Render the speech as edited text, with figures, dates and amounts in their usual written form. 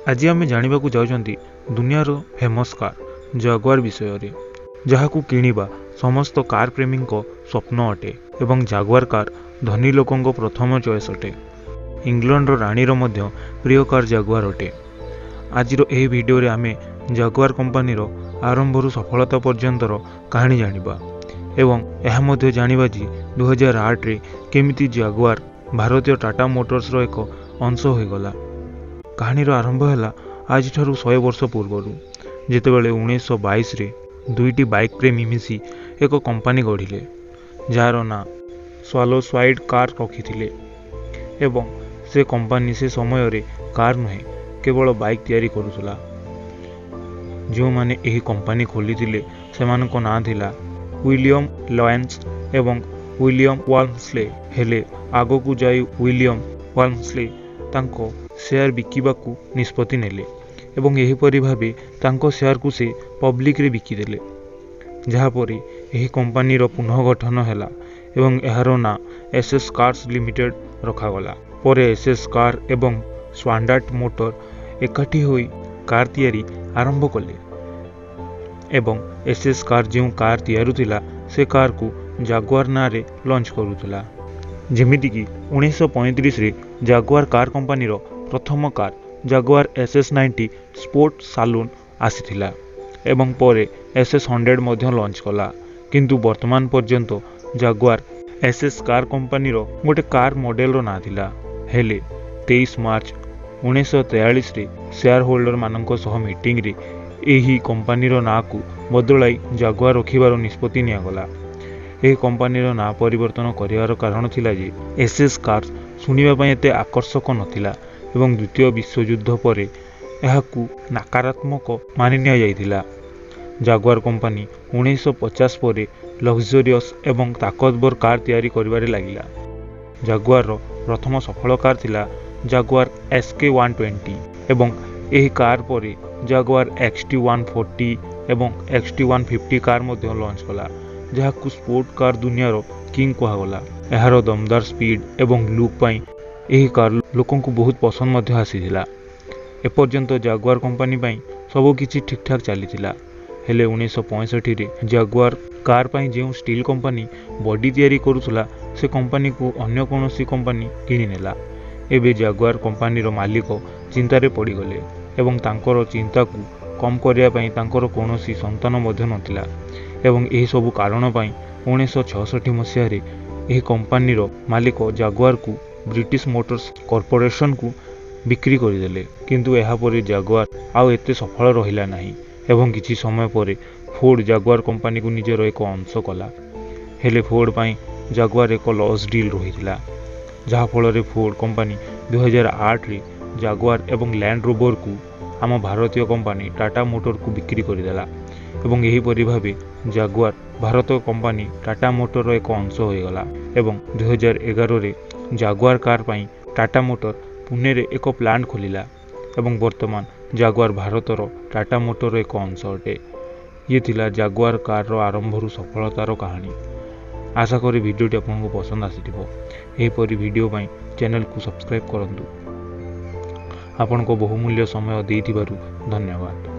आज आम जानवाक जाऊँगी दुनियार फेमस कार जगुआर विषय जहां किणवा समस्त कार प्रेमी स्वप्न अटे एवं जगुआर कार धनी लोकों प्रथम चॉइस अटे। इंग्लैंड रानी प्रिय कार जगुआर अटे। आज यह वीडियो रे आमे जगुआर कंपनी आरंभ सफलता पर्यंतर कहानी जानिबा एवं यह मध्य जानिबा जी 2008 रे केमिति जगुआर भारतीय टाटा मोटर्स रो एक अंश हो गला। कहानी आरंभ है आज 100 वर्ष पूर्व जितेबाला 1922 रे दुईटी बाइक प्रेमी मिसी एक कंपनी गढ़िले जार ना स्वालो स्वाइड कार रखी एवं से कंपनी से समय रे कार नुहे केवल बाइक तैयारी करुला। जो माने यही कंपनी खोली से ना थिला विलियम लॉयंस एवं विलियम वाल्मस्ले हेले आगो को जाई विलियम वाल्मस्ले तांको शेयर बिकिबाकू निष्पत्ति नेले एवं एहीपरि भाबे तांको शेयर को से पब्लिक रे बिकिदेले जहाँपरि यही कंपनी पुनः गठन हैला एवं एहार ना एसएस कार्स लिमिटेड रखागला। परे एसएस कार एवं स्वांडार्ट मोटर एकाठी होई कार तैयारी आरंभ कले एवं एसएस कार जो कार तैयारुथिला से कार को जागुआर ना रे लॉन्च करुथिला। जेमितिकी 1935 रे जागुआर कार कंपनी प्रथम car Jaguar SS90 sport saloon आसीथिला एवं परे SS100 मध्य लॉन्च कला। किंतु वर्तमान पर्यंत जागुआर एसएस कार कंपनी गोटे कार मॉडल ना थिला हेले 23 मार्च 1943 रे शेयर होल्डर मानक सह मीटिंग रे एही कंपनी ना को बदलाई जागुआर रखिबार निष्पत्ति नियागला। यह कंपनी ना परिवर्तन करिवार कारण थिला जे एसएस कार सुनिबा पई एते आकर्षक नथिला एवं द्वितीय विश्वयुद्ध परे एहाकू नकारात्मक मानि निया जाइथिला। जागुआर कंपनी 1950 परे लग्जरियस एवं ताकतवर कार तैयारी करिबारे लागिला। जागुआर प्रथम सफल कार थिला जागुआर SK120 एवं एही कार परे जागुआर XT140 एवं XT150 कार मध्य लॉन्च कला जहाकू स्पोर्ट कार दुनियार किंग कहगला। एहार दमदार स्पीड एवं लुक पाई एही कार लोकों को बहुत पसंद मध्य आसीथिला। एपर्यंत जागुआर कंपनी पाई सब किछि ठीक ठाक चलीथिला हेले 1965 रे जागुआर कार पाई जो स्टील कंपनी बॉडी तैयारी करुला से कंपनी को अन्य कोनोसी कंपनी किनि नेला। एबे जागुआर कंपनी मालिक चिंतारे पड़गले एवं तांकर चिंता को कम करिया पई तांकर कोनोसी संतान मध्य नथिला एवं एही सबु कारण पई 1966 मसीह रे एही कंपनी मालिक जागुआर को ब्रिटिश मोटर्स कॉर्पोरेशन को बिक्री करदेले। किंतु एहा परे जागुआर आउ एते सफल रहिला नाही एवं किछि समय परे फोर्ड जागुआर कंपनी को निजर एक अंश कला हेले फोर्ड पाई जागुआर एक लॉस डील रहिथिला जहा फल फोर्ड कंपनी 2008 रे जागुआर एवं लैंड रोवर को आम भारतीय कंपनी टाटा मोटर को बिक्री करदेला एवं यही परि भाबे जागुआर भारतीय कंपनी टाटा मोटर एक अंश हो गला एवं 2011 रे जागुआर कार पाई टाटा मोटर पुणे रे एक प्लांट खोलिला एवं वर्तमान जागुआर भारतर टाटा मोटर एक अंश अटे। ये थिला जागुआर कार रो आरंभरू सफलतार कहानी। आशा करी वीडियोटी आपको पसंद आसीथिबो। एहीपरि वीडियो पाई चैनल को सब्सक्राइब करंतु। आपनको बहुमूल्य समय देइथिबारु धन्यवाद।